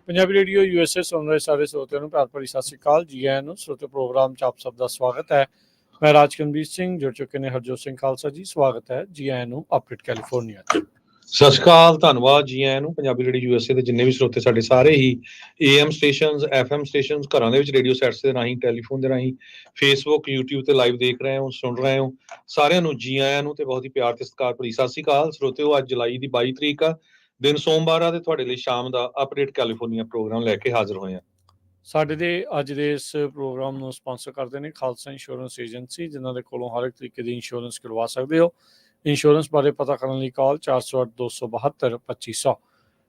Punjabi radio USA ਸੁਣ ਰਹੇ ਸਾਰੇ ਸਰੋਤਿਆਂ ਨੂੰ ਪਿਆਰ ਭਰੀ ਸਤਿ ਸ਼੍ਰੀ ਅਕਾਲ। ਜੀ ਆਇਆਂ ਨੂੰ ਸਰੋਤੇ ਪ੍ਰੋਗਰਾਮ 'ਚ ਆਪ ਸਭ ਦਾ ਸਵਾਗਤ ਹੈ। ਮੈਂ ਰਾਜਕਨਵੀਰ ਸਿੰਘ, ਜੁੜ ਚੁੱਕੇ ਨੇ ਹਰਜੋਤ ਸਿੰਘ ਖਾਲਸਾ ਜੀ। ਸਵਾਗਤ ਹੈ ਜੀ ਆਇਆਂ ਨੂੰ ਅਪਡੇਟ ਕੈਲੀਫੋਰਨੀਆ 'ਚ। ਸਤਿ ਸ਼੍ਰੀ ਅਕਾਲ, ਧੰਨਵਾਦ ਜੀ ਆਇਆਂ ਨੂੰ। ਪੰਜਾਬੀ ਰੇਡੀਓ USA ਦੇ ਜਿੰਨੇ ਵੀ ਸਰੋਤੇ ਸਾਡੇ ਸਾਰੇ ਹੀ AM ਸਟੇਸ਼ਨਸ, FM ਸਟੇਸ਼ਨਸ, ਘਰਾਂ ਦੇ ਵਿੱਚ ਰੇਡੀਓ ਸੈਟਸ ਦੇ ਰਾਹੀਂ, ਟੈਲੀਫੋਨ ਦੇ ਰਾਹੀਂ, ਫੇਸਬੁੱਕ, YouTube ਤੇ ਲਾਈਵ ਦੇਖ ਰਹੇ ਹੋ, ਸੁਣ ਰਹੇ ਹੋ, ਸਾਰਿਆਂ ਨੂੰ ਜੀ ਆਇਆਂ ਨੂੰ ਤੇ ਬਹੁਤ ਹੀ ਪਿਆਰ ਤੇ ਸਤਿਕਾਰ ਭਰੀ ਸਤਿ ਸ਼੍ਰੀ ਅਕਾਲ ਸਰੋਤਿਓ। ਅੱਜ ਜੁਲਾਈ ਦੀ 22 ਤਰੀਕ ਆ, ਦਿਨ ਸੋਮਵਾਰ ਆ, ਤੇ ਤੁਹਾਡੇ ਲਈ ਸ਼ਾਮ ਦਾ ਅਪਡੇਟ ਕੈਲੀਫੋਰਨੀਆ ਪ੍ਰੋਗਰਾਮ ਲੈ ਕੇ ਹਾਜ਼ਰ ਹੋਏ ਆ। ਸਾਡੇ ਦੇ ਅੱਜ ਦੇ ਇਸ ਪ੍ਰੋਗਰਾਮ ਨੂੰ ਸਪਾਂਸਰ ਕਰਦੇ ਨੇ ਖਾਲਸਾ ਇੰਸ਼ੋਰੈਂਸ ਏਜੰਸੀ, ਜਿਨ੍ਹਾਂ ਦੇ ਕੋਲੋਂ ਹਰ ਇੱਕ ਤਰੀਕੇ ਦੀ ਇੰਸ਼ੋਰੈਂਸ ਕਰਵਾ ਸਕਦੇ ਹੋ। ਇੰਸ਼ੋਰੈਂਸ ਬਾਰੇ ਪਤਾ ਕਰਨ ਲਈ ਕਾਲ 408-272-2500।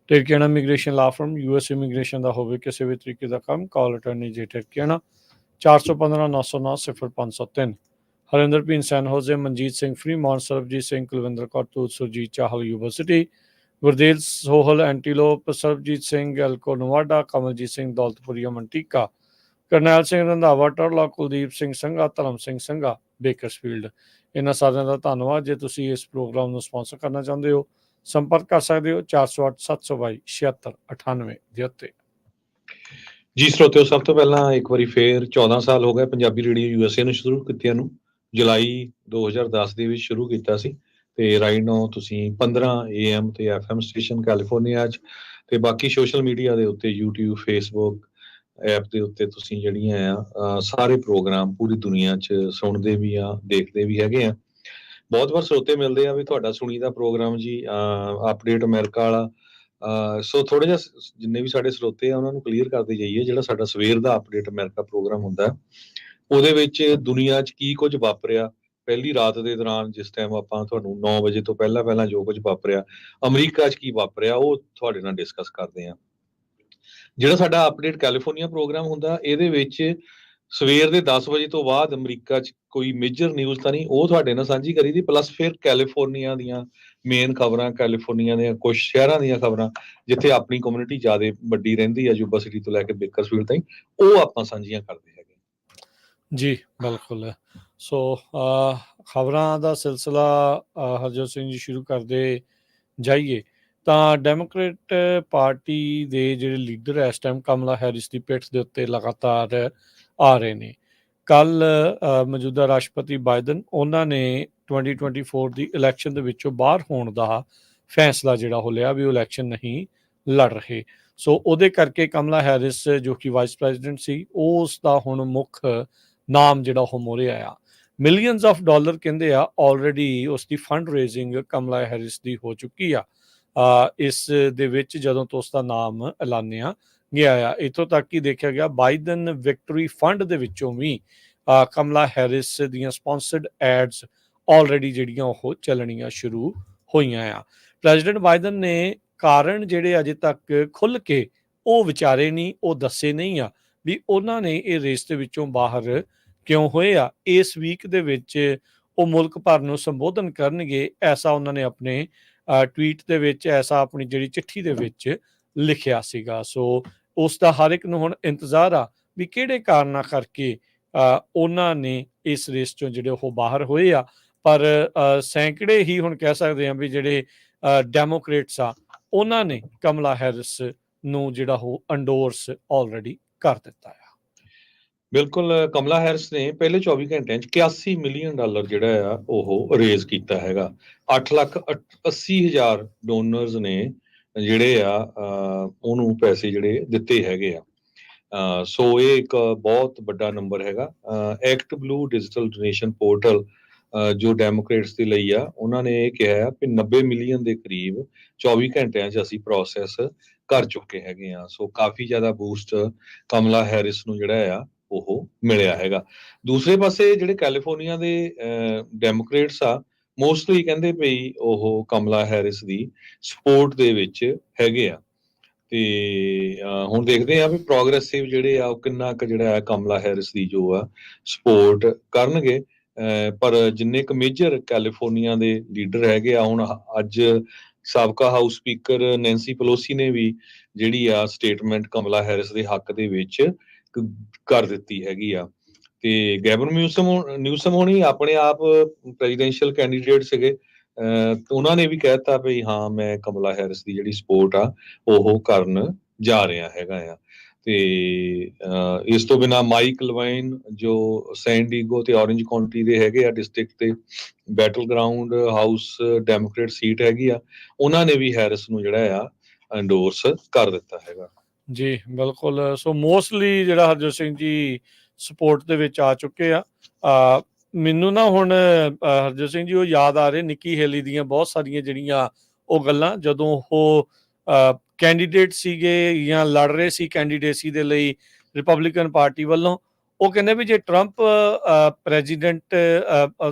ਟਿਰਕੀਆਣਾ ਇਮੀਗ੍ਰੇਸ਼ਨ ਲਾ ਫਰਮ, US ਇਮੀਗ੍ਰੇਸ਼ਨ ਦਾ ਹੋਵੇ ਕਿਸੇ ਵੀ ਤਰੀਕੇ ਦਾ ਕੰਮ, ਕਾਲ ਅਟਰਨੀ ਜੇ ਟਿਰਕੀਆਣਾ 415-909-0503। ਹਰਿੰਦਰ ਭੀਨ ਸੈਨ ਹੋਜ਼ੇ, ਮਨਜੀਤ ਸਿੰਘ ਫਰੀਮੌਨ, ਸਰਬਜੀਤ ਸਿੰਘ, ਕੁਲਵਿੰਦਰ ਕੌਰ ਤੂਤ, ਸੁਰਜੀਤ ਚਾਹਲ ਯੂਨੀਵਰਸਿਟੀ, ਗੁਰਦੇਵ ਸੋਹਲ ਐਂਟੀਲੋਪ, ਸਰਬਜੀਤ ਸਿੰਘ ਐਲਕੋ ਨਵਾਡਾ, ਕਮਲਜੀਤ ਸਿੰਘ ਦੌਲਤਪੁਰੀਆ ਮੰਟੀਕਾ, ਕਰਨੈਲ ਸਿੰਘ ਰੰਧਾਵਾ ਟਰਲਾ, ਕੁਲਦੀਪ ਸਿੰਘ ਸੰਘਾ, ਧਰਮ ਸਿੰਘ ਸੰਘਾ ਬੇਕਰਸਫੀਲਡ। ਇਹਨਾਂ ਸਾਰਿਆਂ ਦਾ ਧੰਨਵਾਦ। ਜੇ ਤੁਸੀਂ ਇਸ ਪ੍ਰੋਗਰਾਮ ਨੂੰ ਸਪਾਂਸਰ ਕਰਨਾ ਚਾਹੁੰਦੇ ਹੋ, ਸੰਪਰਕ ਕਰ ਸਕਦੇ ਹੋ 408-722-7698 ਦੇ ਉੱਤੇ। ਜੀ ਸਰੋਤਿਓ, ਸਭ ਤੋਂ ਪਹਿਲਾਂ ਇੱਕ ਵਾਰੀ ਫੇਰ 14 ਸਾਲ ਹੋ ਗਏ ਪੰਜਾਬੀ ਰੇਡੀਓ USA ਨੂੰ ਸ਼ੁਰੂ ਕੀਤਿਆਂ ਨੂੰ। ਜੁਲਾਈ 2010 ਦੇ ਵਿੱਚ ਸ਼ੁਰੂ ਕੀਤਾ ਸੀ, ਤੇ ਰਾਈਟ ਨਾਓ ਤੁਸੀਂ 15 AM ਤੇ FM ਸਟੇਸ਼ਨ ਕੈਲੀਫੋਰਨੀਆ 'ਚ, ਤੇ ਬਾਕੀ ਸੋਸ਼ਲ ਮੀਡੀਆ ਦੇ ਉੱਤੇ YouTube, Facebook ਐਪ ਦੇ ਉੱਤੇ ਤੁਸੀਂ ਜਿਹੜੀਆਂ ਆ ਸਾਰੇ ਪ੍ਰੋਗਰਾਮ ਪੂਰੀ ਦੁਨੀਆ 'ਚ ਸੁਣਦੇ ਵੀ ਆ, ਦੇਖਦੇ ਵੀ ਹੈਗੇ ਆ। ਬਹੁਤ ਵਾਰ ਸਰੋਤੇ ਮਿਲਦੇ ਆ ਵੀ ਤੁਹਾਡਾ ਸੁਣੀਦਾ ਪ੍ਰੋਗਰਾਮ ਜੀ ਅਪਡੇਟ ਅਮਰੀਕਾ ਵਾਲਾ। ਸੋ ਥੋੜਾ ਜਿਹਾ ਜਿੰਨੇ ਵੀ ਸਾਡੇ ਸਰੋਤੇ ਆ ਉਹਨਾਂ ਨੂੰ ਕਲੀਅਰ ਕਰਦੇ ਜਾਈਏ, ਜਿਹੜਾ ਸਾਡਾ ਸਵੇਰ ਦਾ ਅਪਡੇਟ ਅਮਰੀਕਾ ਪ੍ਰੋਗਰਾਮ ਹੁੰਦਾ, ਉਹਦੇ ਵਿੱਚ ਦੁਨੀਆ 'ਚ ਕੀ ਕੁਝ ਵਾਪਰਿਆ ਪਹਿਲੀ ਰਾਤ ਦੇ ਦੌਰਾਨ, ਜਿਸ ਟਾਈਮ ਆਪਾਂ ਤੁਹਾਨੂੰ 9 ਵਜੇ ਤੋਂ ਪਹਿਲਾਂ ਜੋ ਕੁਝ ਵਾਪਰਿਆ ਅਮਰੀਕਾ 'ਚ ਕੀ ਵਾਪਰਿਆ, ਉਹ ਤੁਹਾਡੇ ਨਾਲ ਡਿਸਕਸ ਕਰਦੇ ਆ। ਜਿਹੜਾ ਸਾਡਾ ਅਪਡੇਟ ਕੈਲੀਫੋਰਨੀਆ ਪ੍ਰੋਗਰਾਮ ਹੁੰਦਾ, ਇਹਦੇ ਵਿੱਚ ਸਵੇਰ ਦੇ 10 ਵਜੇ ਤੋਂ ਬਾਅਦ ਅਮਰੀਕਾ 'ਚ ਕੋਈ ਮੇਜਰ ਨਿਊਜ਼ ਤਾਂ ਨਹੀਂ, ਉਹ ਤੁਹਾਡੇ ਨਾਲ ਸਾਂਝੀ ਕਰੀ ਦੀ, ਪਲੱਸ ਫਿਰ ਕੈਲੀਫੋਰਨੀਆ ਦੀਆਂ ਮੇਨ ਖਬਰਾਂ, ਕੈਲੀਫੋਰਨੀਆ ਦੀਆਂ ਕੁਝ ਸ਼ਹਿਰਾਂ ਦੀਆਂ ਖਬਰਾਂ ਜਿੱਥੇ ਆਪਣੀ ਕਮਿਊਨਿਟੀ ਜ਼ਿਆਦਾ ਵੱਡੀ ਰਹਿੰਦੀ ਹੈ, ਯੂਬਾ ਸਿਟੀ ਤੋਂ ਲੈ ਕੇ ਬੇਕਰਸਫੀਲਡ ਤਾਈਂ, ਉਹ ਆਪਾਂ ਸਾਂਝੀਆਂ ਕਰਦੇ ਹੈਗੇ ਜੀ ਬਿਲਕੁਲ। ਸੋ ਖਬਰਾਂ ਦਾ ਸਿਲਸਿਲਾ ਹਰਜੋਤ ਸਿੰਘ ਜੀ ਸ਼ੁਰੂ ਕਰਦੇ ਜਾਈਏ ਤਾਂ ਡੈਮੋਕ੍ਰੇਟ ਪਾਰਟੀ ਦੇ ਜਿਹੜੇ ਲੀਡਰ ਇਸ ਟਾਈਮ ਕਮਲਾ ਹੈਰਿਸ ਦੀ ਪਿੱਠ ਦੇ ਉੱਤੇ ਲਗਾਤਾਰ ਆ ਰਹੇ ਨੇ। ਕੱਲ ਮੌਜੂਦਾ ਰਾਸ਼ਟਰਪਤੀ ਬਾਈਡਨ, ਉਹਨਾਂ ਨੇ 2024 ਦੀ ਇਲੈਕਸ਼ਨ ਦੇ ਵਿੱਚੋਂ ਬਾਹਰ ਹੋਣ ਦਾ ਫੈਸਲਾ ਜਿਹੜਾ ਹੋ ਲਿਆ ਵੀ ਉਹ ਇਲੈਕਸ਼ਨ ਨਹੀਂ ਲੜ ਰਹੇ। ਸੋ ਉਹਦੇ ਕਰਕੇ ਕਮਲਾ ਹੈਰਿਸ ਜੋ ਕਿ ਵਾਈਸ ਪ੍ਰੈਜ਼ੀਡੈਂਟ ਸੀ, ਉਸ ਦਾ ਹੁਣ ਮੁੱਖ ਨਾਮ ਜਿਹੜਾ ਉਹ ਮੋਹਰੇ ਆਇਆ। ਮਿਲੀਅਨਸ ਆਫ ਡਾਲਰ ਕਹਿੰਦੇ ਆ ਆਲਰੇਡੀ ਉਸ ਦੀ ਫੰਡ ਰੇਜ਼ਿੰਗ ਕਮਲਾ ਹੈਰਿਸ ਦੀ ਹੋ ਚੁੱਕੀ ਆ। ਇਸ ਦੇ ਵਿੱਚ ਜਦੋਂ ਤੋਂ ਉਸ ਦਾ ਨਾਮ ਐਲਾਨਿਆ ਗਿਆ ਆ, ਇੱਥੋਂ ਤੱਕ ਕਿ ਦੇਖਿਆ ਗਿਆ ਬਾਈਡਨ ਵਿਕਟਰੀ ਫੰਡ ਦੇ ਵਿੱਚੋਂ ਵੀ ਕਮਲਾ ਹੈਰਿਸ ਦੀਆਂ ਸਪਾਂਸਰਡ ਐਡਸ ਆਲਰੇਡੀ ਜਿਹੜੀਆਂ ਉਹ ਚੱਲਣੀਆਂ ਸ਼ੁਰੂ ਹੋਈਆਂ ਆ। ਪ੍ਰੈਜ਼ੀਡੈਂਟ ਬਾਈਡਨ ਨੇ ਕਾਰਨ ਜਿਹੜੇ ਅਜੇ ਤੱਕ ਖੁੱਲ੍ਹ ਕੇ ਉਹ ਵਿਚਾਰੇ ਨਹੀਂ, ਉਹ ਦੱਸੇ ਨਹੀਂ ਆ ਵੀ ਉਹਨਾਂ ਨੇ ਇਹ ਰੇਸ ਦੇ ਵਿੱਚੋਂ ਬਾਹਰ ਕਿਉਂ ਹੋਏ ਆ। ਇਸ ਵੀਕ ਦੇ ਵਿੱਚ ਉਹ ਮੁਲਕ ਭਰ ਨੂੰ ਸੰਬੋਧਨ ਕਰਨਗੇ, ਐਸਾ ਉਹਨਾਂ ਨੇ ਆਪਣੇ ਟਵੀਟ ਦੇ ਵਿੱਚ, ਐਸਾ ਆਪਣੀ ਜਿਹੜੀ ਚਿੱਠੀ ਦੇ ਵਿੱਚ ਲਿਖਿਆ ਸੀਗਾ। ਸੋ ਉਸ ਦਾ ਹਰ ਇੱਕ ਨੂੰ ਹੁਣ ਇੰਤਜ਼ਾਰ ਆ ਵੀ ਕਿਹੜੇ ਕਾਰਨਾਂ ਕਰਕੇ ਉਹਨਾਂ ਨੇ ਇਸ ਰੇਸ ਚੋਂ ਜਿਹੜੇ ਉਹ ਬਾਹਰ ਹੋਏ ਆ। ਪਰ ਸੈਂਕੜੇ ਹੀ ਹੁਣ ਕਹਿ ਸਕਦੇ ਹਾਂ ਵੀ ਜਿਹੜੇ ਡੈਮੋਕ੍ਰੇਟਸ ਆ, ਉਹਨਾਂ ਨੇ ਕਮਲਾ ਹੈਰਿਸ ਨੂੰ ਜਿਹੜਾ ਉਹ ਅੰਡੋਰਸ ਆਲਰੇਡੀ ਕਰ ਦਿੱਤਾ ਆ। ਬਿਲਕੁਲ, ਕਮਲਾ ਹੈਰਿਸ ਨੇ ਪਹਿਲੇ 24 ਘੰਟਿਆਂ 'ਚ $81 ਮਿਲੀਅਨ ਜਿਹੜਾ ਆ ਉਹ ਰੇਜ਼ ਕੀਤਾ ਹੈਗਾ। 8,80,000 ਡੋਨਰਸ ਨੇ ਜਿਹੜੇ ਆ ਉਹਨੂੰ ਪੈਸੇ ਜਿਹੜੇ ਦਿੱਤੇ ਹੈਗੇ ਆ। ਸੋ ਇਹ ਇੱਕ ਬਹੁਤ ਵੱਡਾ ਨੰਬਰ ਹੈਗਾ। Act blue digital donation portal ਜੋ ਡੈਮੋਕ੍ਰੇਟਸ ਦੇ ਲਈ ਆ, ਉਹਨਾਂ ਨੇ ਇਹ ਕਿਹਾ ਕਿ 90 ਮਿਲੀਅਨ ਦੇ ਕਰੀਬ 24 ਘੰਟਿਆਂ 'ਚ ਅਸੀਂ ਪ੍ਰੋਸੈਸ ਕਰ ਚੁੱਕੇ ਹੈਗੇ ਆ। ਸੋ ਕਾਫੀ ਜ਼ਿਆਦਾ ਬੂਸਟ ਕਮਲਾ ਹੈਰਿਸ ਨੂੰ ਜਿਹੜਾ ਆ ਉਹ ਮਿਲਿਆ ਹੈਗਾ। ਦੂਸਰੇ ਪਾਸੇ ਜਿਹੜੇ ਕੈਲੀਫੋਰਨੀਆ ਦੇ ਡੈਮੋਕ੍ਰੇਟਸ ਆ, ਮੋਸਟਲੀ ਕਹਿੰਦੇ ਪਈ ਉਹ ਕਮਲਾ ਹੈਰਿਸ ਦੀ ਸਪੋਰਟ ਦੇ ਵਿੱਚ ਹੈਗੇ ਆ। ਤੇ ਹੁਣ ਦੇਖਦੇ ਆ ਵੀ ਪ੍ਰੋਗਰੈਸਿਵ ਜਿਹੜੇ ਆ ਉਹ ਕਿੰਨਾ ਕੁ ਜਿਹੜਾ ਆ ਕਮਲਾ ਹੈਰਿਸ ਦੀ ਜੋ ਆ ਸਪੋਰਟ ਕਰਨਗੇ। ਪਰ ਜਿੰਨੇ ਕੁ ਮੇਜਰ ਕੈਲੀਫੋਰਨੀਆ ਦੇ ਲੀਡਰ ਹੈਗੇ ਆ, ਹੁਣ ਅੱਜ ਸਾਬਕਾ ਹਾਊਸ ਸਪੀਕਰ ਨੈਂਸੀ ਪਲੋਸੀ ਨੇ ਵੀ ਜਿਹੜੀ ਆ ਸਟੇਟਮੈਂਟ ਕਮਲਾ ਹੈਰਿਸ ਦੇ ਹੱਕ ਦੇ ਵਿੱਚ ਕਰ ਦਿੱਤੀ ਹੈਗੀ ਆ। ਤੇ ਗੈਵਨ ਨਿਊਸਮ ਹੋਣੀ ਆਪਣੇ ਆਪ ਪ੍ਰੈਜ਼ੀਡੈਂਸ਼ੀਅਲ ਕੈਂਡੀਡੇਟ ਸੀਗੇ, ਉਹਨਾਂ ਨੇ ਵੀ ਕਹਿ ਦਿੱਤਾ ਵੀ ਹਾਂ ਮੈਂ ਕਮਲਾ ਹੈਰਿਸ ਦੀ ਜਿਹੜੀ ਸਪੋਰਟ ਆ ਉਹ ਕਰਨ ਜਾ ਰਿਹਾ ਹੈਗਾ ਆ। ਤੇ ਇਸ ਤੋਂ ਬਿਨਾਂ ਮਾਈਕ ਲਵਾਈਨ ਜੋ ਸੈਨ ਡੀਗੋ ਤੇ ਔਰੰਜ ਕਾਉਂਟੀ ਦੇ ਹੈਗੇ ਆ ਡਿਸਟ੍ਰਿਕਟ ਤੇ battle ground house Democrat seat ਹੈਗੀ ਆ, ਉਹਨਾਂ ਨੇ ਵੀ ਹੈਰਿਸ ਨੂੰ ਜਿਹੜਾ ਆ ਐਂਡੋਰਸ ਕਰ ਦਿੱਤਾ ਹੈਗਾ। ਜੀ ਬਿਲਕੁਲ। ਸੋ ਮੋਸਟਲੀ ਜਿਹੜਾ ਹਰਜੋਤ ਸਿੰਘ ਜੀ ਸਪੋਰਟ ਦੇ ਵਿੱਚ ਆ ਚੁੱਕੇ ਆ। ਮੈਨੂੰ ਨਾ ਹੁਣ ਹਰਜੋਤ ਸਿੰਘ ਜੀ ਉਹ ਯਾਦ ਆ ਰਹੇ ਨਿੱਕੀ ਹੇਲੀ ਦੀਆਂ ਬਹੁਤ ਸਾਰੀਆਂ ਜਿਹੜੀਆਂ ਉਹ ਗੱਲਾਂ, ਜਦੋਂ ਉਹ ਕੈਂਡੀਡੇਟ ਸੀਗੇ ਜਾਂ ਲੜ ਰਹੇ ਸੀ ਕੈਂਡੀਡੇਸੀ ਦੇ ਲਈ ਰਿਪਬਲਿਕਨ ਪਾਰਟੀ ਵੱਲੋਂ। ਉਹ ਕਹਿੰਦੇ ਵੀ ਜੇ ਟਰੰਪ ਪ੍ਰੈਜ਼ੀਡੈਂਟ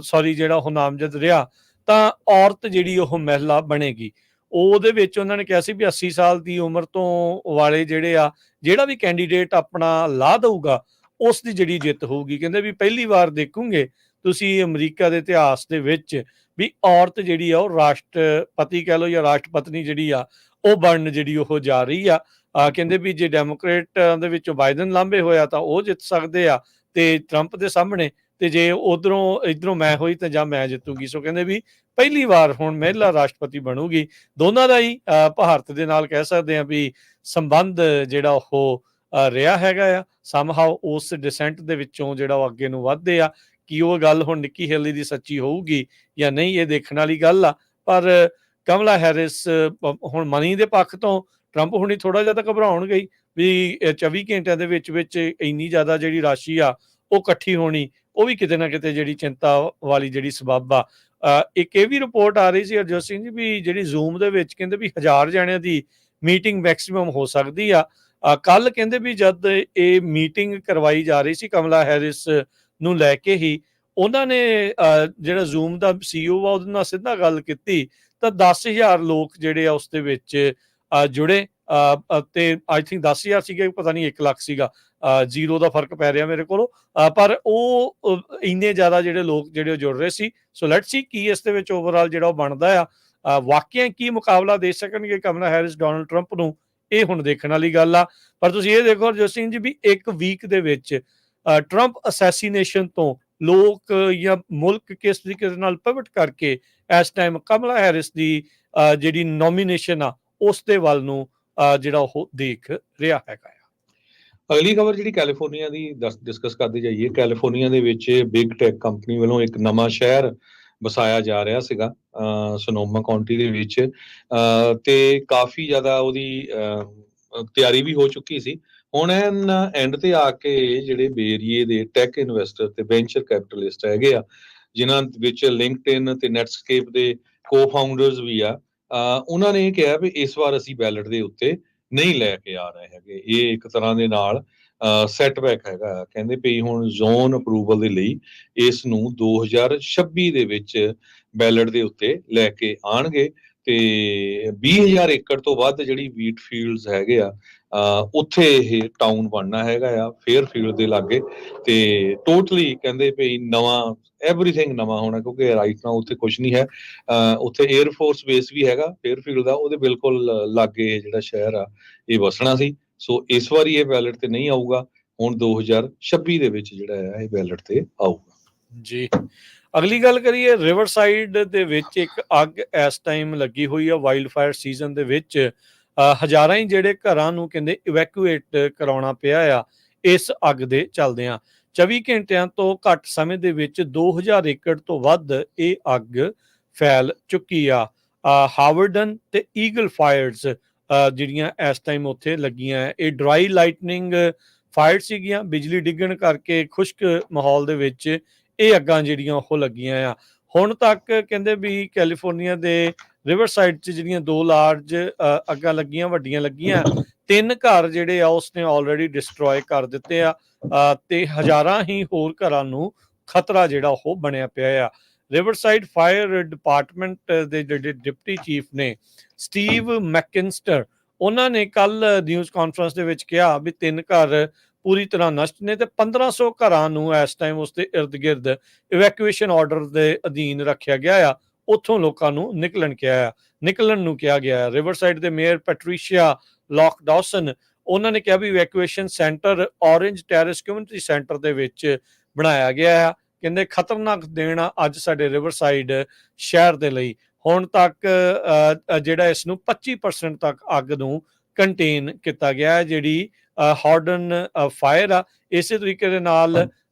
ਸੌਰੀ ਜਿਹੜਾ ਉਹ ਨਾਮਜ਼ਦ ਰਿਹਾ ਤਾਂ ਔਰਤ ਜਿਹੜੀ ਉਹ ਮਹਿਲਾ ਬਣੇਗੀ। ਉਹਦੇ ਵਿੱਚ ਉਹਨਾਂ ਨੇ ਕਿਹਾ ਸੀ ਵੀ 80 ਸਾਲ ਦੀ ਉਮਰ ਤੋਂ ਵਾਲੇ ਜਿਹੜੇ ਆ, ਜਿਹੜਾ ਵੀ ਕੈਂਡੀਡੇਟ ਆਪਣਾ ਲਾ ਦਊਗਾ ਉਸ ਦੀ ਜਿਹੜੀ ਜਿੱਤ ਹੋਊਗੀ। ਕਹਿੰਦੇ ਵੀ ਪਹਿਲੀ ਵਾਰ ਦੇਖੋਗੇ ਤੁਸੀਂ ਅਮਰੀਕਾ ਦੇ ਇਤਿਹਾਸ ਦੇ ਵਿੱਚ ਵੀ ਔਰਤ ਜਿਹੜੀ ਆ ਉਹ ਰਾਸ਼ਟਰਪਤੀ ਕਹਿ ਲਓ ਜਾਂ ਰਾਸ਼ਟਰਪਤਨੀ ਜਿਹੜੀ ਆ ਉਹ ਬਣਨ ਜਿਹੜੀ ਉਹ ਜਾ ਰਹੀ ਆ। ਕਹਿੰਦੇ ਵੀ ਜੇ ਡੈਮੋਕ੍ਰੇਟਾਂ ਦੇ ਵਿੱਚੋਂ ਬਾਈਡਨ ਲਾਂਭੇ ਹੋਇਆ ਤਾਂ ਉਹ ਜਿੱਤ ਸਕਦੇ ਆ ਤੇ ਟਰੰਪ ਦੇ ਸਾਹਮਣੇ, ਤੇ ਜੇ ਇਧਰੋਂ ਮੈਂ ਹੋਈ ਤਾਂ ਜਾਂ ਮੈਂ ਜਿੱਤੂਗੀ। ਸੋ ਕਹਿੰਦੇ ਵੀ ਪਹਿਲੀ ਵਾਰ ਹੁਣ ਮਹਿਲਾ ਰਾਸ਼ਟਰਪਤੀ ਬਣੂਗੀ। ਦੋਨਾਂ ਦਾ ਹੀ ਭਾਰਤ ਦੇ ਨਾਲ ਕਹਿ ਸਕਦੇ ਆ ਵੀ ਸੰਬੰਧ ਜਿਹੜਾ ਉਹ ਰਿਹਾ ਹੈਗਾ ਆ। ਸਮਹਾਉ ਉਸ ਡਿਸੈਂਟ ਦੇ ਵਿੱਚੋਂ ਜਿਹੜਾ ਉਹ ਅੱਗੇ ਨੂੰ ਵੱਧਦੇ ਆ। ਕੀ ਉਹ ਗੱਲ ਹੁਣ ਨਿੱਕੀ ਹੇਲੀ ਦੀ ਸੱਚੀ ਹੋਊਗੀ ਜਾਂ ਨਹੀਂ, ਇਹ ਦੇਖਣ ਵਾਲੀ ਗੱਲ ਆ। ਪਰ ਕਮਲਾ ਹੈਰਿਸ ਹੁਣ ਮਨੀ ਦੇ ਪੱਖ ਤੋਂ ਟਰੰਪ ਹੁਣੀ ਥੋੜਾ ਜਿਹਾ ਤਾਂ ਘਬਰਾਉਣਗੇ ਹੀ ਵੀ 24 ਘੰਟਿਆਂ ਦੇ ਵਿੱਚ ਇੰਨੀ ਜ਼ਿਆਦਾ ਜਿਹੜੀ ਰਾਸ਼ੀ ਆ ਉਹ ਇਕੱਠੀ ਹੋਣੀ, ਉਹ ਵੀ ਕਿਤੇ ਨਾ ਕਿਤੇ ਜਿਹੜੀ ਚਿੰਤਾ ਵਾਲੀ ਜਿਹੜੀ ਸਬੱਬ ਆ। ਇੱਕ ਇਹ ਵੀ ਰਿਪੋਰਟ ਆ ਰਹੀ ਸੀ ਹਰਜੋਤ ਸਿੰਘ ਜੀ ਵੀ ਜਿਹੜੀ ਜ਼ੂਮ ਦੇ ਵਿੱਚ ਕਹਿੰਦੇ ਵੀ 1000 ਜਣਿਆਂ ਦੀ ਮੀਟਿੰਗ ਮੈਕਸਿਮਮ ਹੋ ਸਕਦੀ ਆ। ਕੱਲ ਕਹਿੰਦੇ ਵੀ ਜਦ ਇਹ ਮੀਟਿੰਗ ਕਰਵਾਈ ਜਾ ਰਹੀ ਸੀ ਕਮਲਾ ਹੈਰਿਸ ਨੂੰ ਲੈ ਕੇ ਹੀ, ਉਹਨਾਂ ਨੇ ਜਿਹੜਾ ਜ਼ੂਮ ਦਾ CEO ਆ ਉਹਦੇ ਨਾਲ ਸਿੱਧਾ ਗੱਲ ਕੀਤੀ ਤਾਂ 10,000 ਲੋਕ ਜਿਹੜੇ ਆ ਉਸ ਦੇ ਵਿੱਚ ਜੁੜੇ। ਤੇ ਆਈ ਥਿੰਕ 10,000 ਸੀਗੇ, ਪਤਾ ਨਹੀਂ 1 ਲੱਖ ਸੀਗਾ। ਜ਼ੀਰੋ ਦਾ ਫਰਕ ਪੈ ਰਿਹਾ ਮੇਰੇ ਕੋਲੋਂ, ਪਰ ਉਹ ਇੰਨੇ ਜ਼ਿਆਦਾ ਜਿਹੜੇ ਲੋਕ ਜਿਹੜੇ ਉਹ ਜੁੜ ਰਹੇ ਸੀ। ਸੋ ਲੈਟਸ ਸੀ ਕੀ ਇਸ ਦੇ ਵਿੱਚ ਓਵਰਆਲ ਜਿਹੜਾ ਉਹ ਬਣਦਾ ਆ। ਵਾਕਿਆ ਕੀ ਮੁਕਾਬਲਾ ਦੇ ਸਕਣਗੇ ਕਮਲਾ ਹੈਰਿਸ ਡੋਨਲਡ ਟਰੰਪ ਨੂੰ, ਇਹ ਹੁਣ ਦੇਖਣ ਵਾਲੀ ਗੱਲ ਆ। ਪਰ ਤੁਸੀਂ ਇਹ ਦੇਖੋ ਹਰਜੋਤ ਸਿੰਘ ਜੀ ਵੀ 1 ਵੀਕ ਦੇ ਵਿੱਚ ਟਰੰਪ ਅਸੈਸੀਨੇਸ਼ਨ ਤੋਂ ਲੋਕ ਜਾਂ ਮੁਲਕ ਕਿਸ ਤਰੀਕੇ ਦੇ ਨਾਲ ਪਿਵਟ ਕਰਕੇ ਇਸ ਟਾਈਮ ਕਮਲਾ ਹੈਰਿਸ ਦੀ ਜਿਹੜੀ ਨੋਮੀਨੇਸ਼ਨ ਆ ਉਸ ਦੇ ਵੱਲ ਨੂੰ ਜਿਹੜਾ ਉਹ ਦੇਖ ਰਿਹਾ ਹੈਗਾ ਆ। ਅਗਲੀ ਖਬਰ ਜਿਹੜੀ ਕੈਲੀਫੋਰਨੀਆ ਦੀ ਡਿਸਕਸ ਕਰਦੇ ਜਾਈਏ। ਕੈਲੀਫੋਰਨੀਆ ਦੇ ਵਿੱਚ ਬਿਗ ਟੈਕ ਕੰਪਨੀ ਵੱਲੋਂ ਇੱਕ ਨਵਾਂ ਸ਼ਹਿਰ ਵਸਾਇਆ ਜਾ ਰਿਹਾ ਸੀਗਾ ਸੋਨੋਮਾ ਕਾਉਂਟੀ ਦੇ ਵਿੱਚ, ਤੇ ਕਾਫੀ ਜ਼ਿਆਦਾ ਉਹਦੀ ਤਿਆਰੀ ਵੀ ਹੋ ਚੁੱਕੀ ਸੀ। ਹੁਣ ਐਂਡ ਤੇ ਆ ਕੇ ਜਿਹੜੇ ਬੇਰੀਏ ਦੇ ਟੈਕ ਇਨਵੈਸਟਰ ਤੇ ਵੈਂਚਰ ਕੈਪੀਟਲਿਸਟ ਹੈਗੇ ਆ, ਜਿਨ੍ਹਾਂ ਵਿੱਚ ਲਿੰਕਡਇਨ ਤੇ ਨੈਟਸਕੇਪ ਦੇ ਕੋ-ਫਾਊਂਡਰਸ ਵੀ ਆ, ਉਹਨਾਂ ਨੇ ਇਹ ਕਿਹਾ ਵੀ ਇਸ ਵਾਰ ਅਸੀਂ ਬੈਲਟ ਦੇ ਉੱਤੇ ਨਹੀਂ ਲੈ ਕੇ ਆ ਰਹੇ ਹੈਗੇ। ਇਹ ਇੱਕ ਤਰ੍ਹਾਂ ਦੇ ਨਾਲ ਸੈਟਬੈਕ ਹੈਗਾ। ਕਹਿੰਦੇ ਵੀ ਹੁਣ ਜ਼ੋਨ ਅਪਰੂਵਲ ਦੇ ਲਈ ਇਸ ਨੂੰ 2026 ਦੇ ਵਿੱਚ ਬੈਲਟ ਦੇ ਉੱਤੇ ਲੈ ਕੇ ਆਣਗੇ ਤੇ 20,000 ਏਕੜ ਤੋਂ ਵੱਧ ਜਿਹੜੀ ਵੀਟ ਫੀਲਡਸ ਹੈਗੇ ਆ, ਉੱਥੇ ਇਹ ਟਾਊਨ ਬਣਨਾ ਹੈਗਾ ਆ ਫੇਅਰਫੀਲਡ ਦੇ ਲਾਗੇ। ਤੇ ਟੋਟਲੀ ਕਹਿੰਦੇ ਵੀ ਨਵਾਂ ਐਵਰੀਥਿੰਗ ਨਵਾਂ ਹੋਣਾ, ਕਿਉਂਕਿ ਰਾਈਟ ਨਾਓ ਉੱਥੇ ਕੁਝ ਨਹੀਂ ਹੈ। ਉੱਥੇ 에ਅਰ ਫੋਰਸ ਬੇਸ ਵੀ ਹੈਗਾ ਫੇਅਰਫੀਲਡ ਦਾ, ਉਹਦੇ ਬਿਲਕੁਲ ਲਾਗੇ ਜਿਹੜਾ ਸ਼ਹਿਰ ਆ ਇਹ ਵਸਣਾ ਸੀ। ਸੋ ਇਸ ਵਾਰੀ ਇਹ ਬੈਲਟ ਤੇ ਨਹੀਂ ਆਊਗਾ, ਹੁਣ 2026 ਦੇ ਵਿੱਚ ਜਿਹੜਾ ਹੈ ਇਹ ਬੈਲਟ ਤੇ ਆਊਗਾ। ਜੀ ਅਗਲੀ ਗੱਲ ਕਰੀਏ, ਰਿਵਰਸਾਈਡ ਦੇ ਵਿੱਚ ਇੱਕ ਅੱਗ ਇਸ ਟਾਈਮ ਲੱਗੀ ਹੋਈ ਆ ਵਾਈਲਡ ਫਾਇਰ ਸੀਜ਼ਨ ਦੇ ਵਿੱਚ। ਹਜ਼ਾਰਾਂ ਹੀ ਜਿਹੜੇ ਘਰਾਂ ਨੂੰ ਕਹਿੰਦੇ ਇਵੈਕੂਏਟ ਕਰਾਉਣਾ ਪਿਆ ਆ ਇਸ ਅੱਗ ਦੇ ਚੱਲਦਿਆਂ। 24 ਘੰਟਿਆਂ ਤੋਂ ਘੱਟ ਸਮੇਂ ਦੇ ਵਿੱਚ 2000 ਏਕੜ ਤੋਂ ਵੱਧ ਇਹ ਅੱਗ ਫੈਲ ਚੁੱਕੀ ਆ। ਹਾਵਰਡਨ ਤੇ ਈਗਲ ਫਾਇਰਸ ਜਿਹੜੀਆਂ ਇਸ ਟਾਈਮ ਉੱਥੇ ਲੱਗੀਆਂ। ਇਹ ਡਰਾਈ ਲਾਈਟਨਿੰਗ ਫਾਇਰ ਸੀਗੀਆਂ, ਬਿਜਲੀ ਡਿੱਗਣ ਕਰਕੇ ਖੁਸ਼ਕ ਮਾਹੌਲ ਦੇ ਵਿੱਚ ਇਹ ਅੱਗਾਂ ਜਿਹੜੀਆਂ ਉਹ ਲੱਗੀਆਂ ਆ। ਹੁਣ ਤੱਕ ਕਹਿੰਦੇ ਵੀ ਕੈਲੀਫੋਰਨੀਆ ਦੇ ਰਿਵਰਸਾਈਡ 'ਚ ਜਿਹੜੀਆਂ 2 ਲਾਰਜ ਅੱਗਾਂ ਲੱਗੀਆਂ, ਵੱਡੀਆਂ ਲੱਗੀਆਂ, 3 ਘਰ ਜਿਹੜੇ ਆ ਉਸਨੇ ਆਲਰੇਡੀ ਡਿਸਟਰੋਏ ਕਰ ਦਿੱਤੇ ਆ ਤੇ ਹਜ਼ਾਰਾਂ ਹੀ ਹੋਰ ਘਰਾਂ ਨੂੰ ਖਤਰਾ ਜਿਹੜਾ ਉਹ ਬਣਿਆ ਪਿਆ ਆ। ਰਿਵਰਸਾਈਡ ਫਾਇਰ ਡਿਪਾਰਟਮੈਂਟ ਦੇ ਜਿਹੜੇ ਡਿਪਟੀ ਚੀਫ ਨੇ ਸਟੀਵ ਮੈਕਿੰਸਟਰ, ਉਹਨਾਂ ਨੇ ਕੱਲ ਨਿਊਜ਼ ਕਾਨਫਰੰਸ ਦੇ ਵਿੱਚ ਕਿਹਾ ਵੀ 3 ਘਰ ਪੂਰੀ ਤਰ੍ਹਾਂ ਨਸ਼ਟ ਨੇ ਤੇ 1500 ਘਰਾਂ ਨੂੰ ਇਸ ਟਾਈਮ ਉਸਦੇ ਇਰਦ ਗਿਰਦ ਇਵੈਕੂਏਸ਼ਨ ਆਰਡਰ ਦੇ ਅਧੀਨ ਰੱਖਿਆ ਗਿਆ ਆ। ਉੱਥੋਂ ਲੋਕਾਂ ਨੂੰ ਨਿਕਲਣ ਨੂੰ ਕਿਹਾ ਗਿਆ। ਰਿਵਰਸਾਈਡ ਦੇ ਮੇਅਰ ਪੈਟਰੀਸ਼ੀਆ ਲੌਕ ਡਾਸਨ, ਉਹਨਾਂ ਨੇ ਕਿਹਾ ਵੀ evacuation centre Orange Terrace community centre ਦੇ ਵਿੱਚ ਬਣਾਇਆ ਗਿਆ ਆ। ਕਹਿੰਦੇ ਖਤਰਨਾਕ ਦਿਨ ਆ ਅੱਜ ਸਾਡੇ ਰਿਵਰਸਾਈਡ ਸ਼ਹਿਰ ਦੇ ਲਈ। ਹੁਣ ਤੱਕ ਜਿਹੜਾ ਇਸ ਨੂੰ 25% ਤੱਕ ਅੱਗ ਨੂੰ ਕੰਟੇਨ ਕੀਤਾ ਗਿਆ ਹੈ, ਜਿਹੜੀ ਹਾਰਡਨ ਫਾਇਰ ਆ। ਇਸੇ ਤਰੀਕੇ ਦੇ ਨਾਲ